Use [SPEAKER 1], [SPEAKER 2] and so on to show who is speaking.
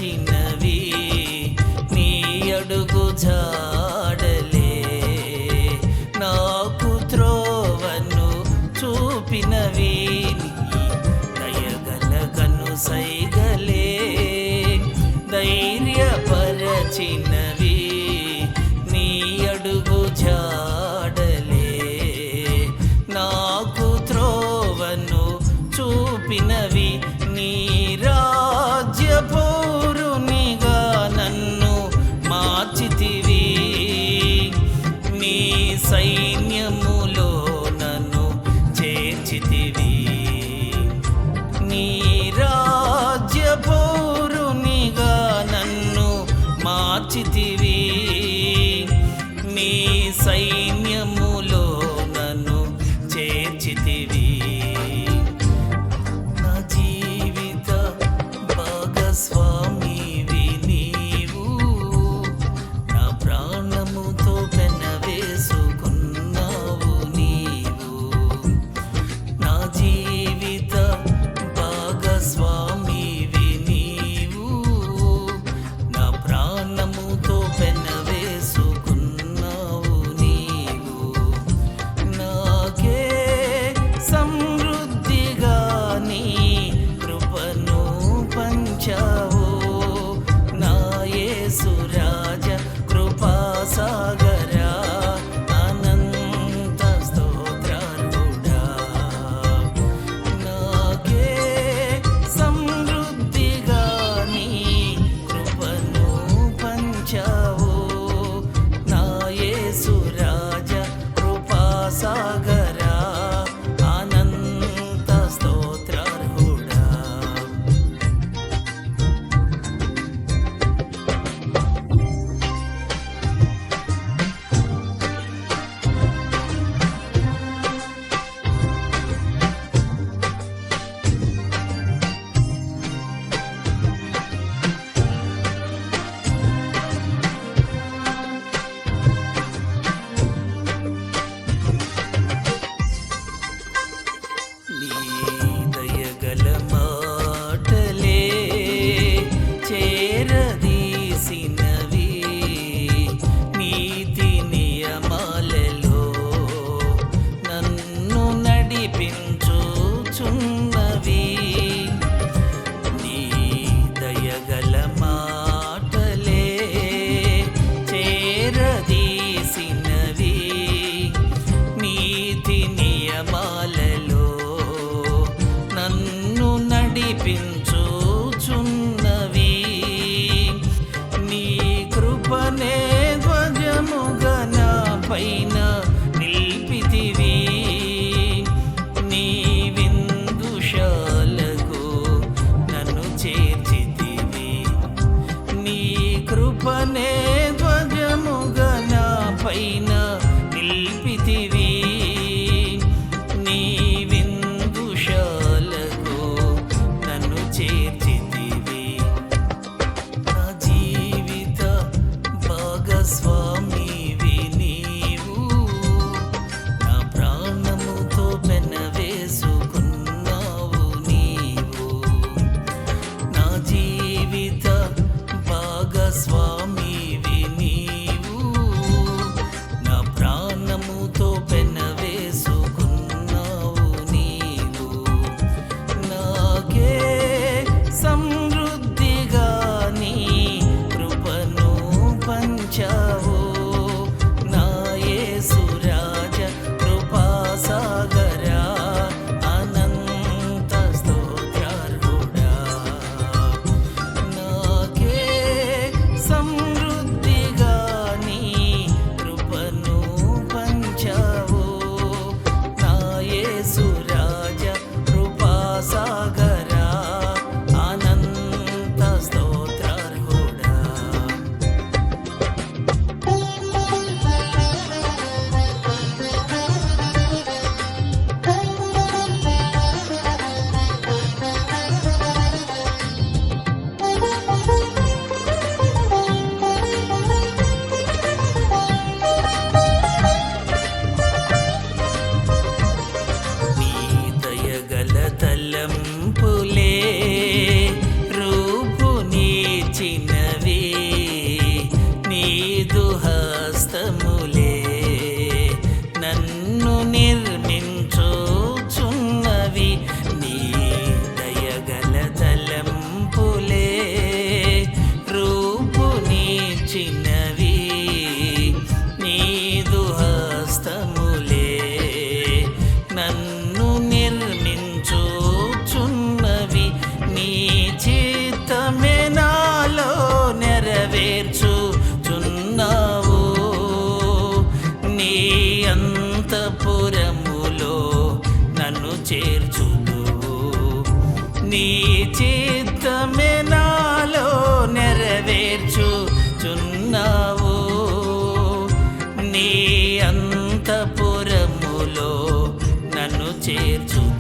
[SPEAKER 1] పరచినవి నీ అడుగు జాడలే, నాకు త్రోవను చూపినవి నీ దయగల కను సైగలే, ధైర్యపరచినవి నీ అడుగు జాడలే, నాకు త్రోవను చూపినవి నీ రాజ్య పౌరునిగా నన్ను మార్చితివి, నీ సైన్యములో నన్ను చేర్చితివి, నీ రాజ్య పౌరునిగా నన్ను మార్చితివి, నీ సైన్యములో నన్ను చేర్చితివి. నా జీవిత భాగస్వామివి నీవు, నా ప్రాణముతో పెనవేసుకున్నావు నీవు, నా జీవిత భాగస్వామివి నీవు, నా ప్రాణముతో పెనవేసుకున్నావు నీవు, నాకే సమృద్ధిగా నీ కృపను పంచావు, నా యేసు రాజ కృపాసాగరా, అనంత స్తోత్రార్హుడా, నాకే సమృద్ధిగా నీ కృపను పంచావు, నా యేసు రాజ కృపాసాగరా, అనంత స్తోత్రార్హుడా. నీ దయగల మాటలే చేరదీసినవి, నీతి నియమాలలో నన్ను నడిపించుచున్నవి, నీ దయగల మాటలే చేరదీసినవి, నీతి నియమాలలో నన్ను నడిపించుచున్నవి, నీ కృపనే ధ్వజముగా నా పైన నిలిపితివి, నీ విందుశాలకు నన్ను చేర్చితివి, నీ కృపనే ధ్వజముగా నా పైన నిలిపితివి, నీ చేర్చుదువు. నీ చిత్తమే నాలో నెరవేర్చుచున్నావు. నీ అంతఃపురములో నన్ను చేర్చు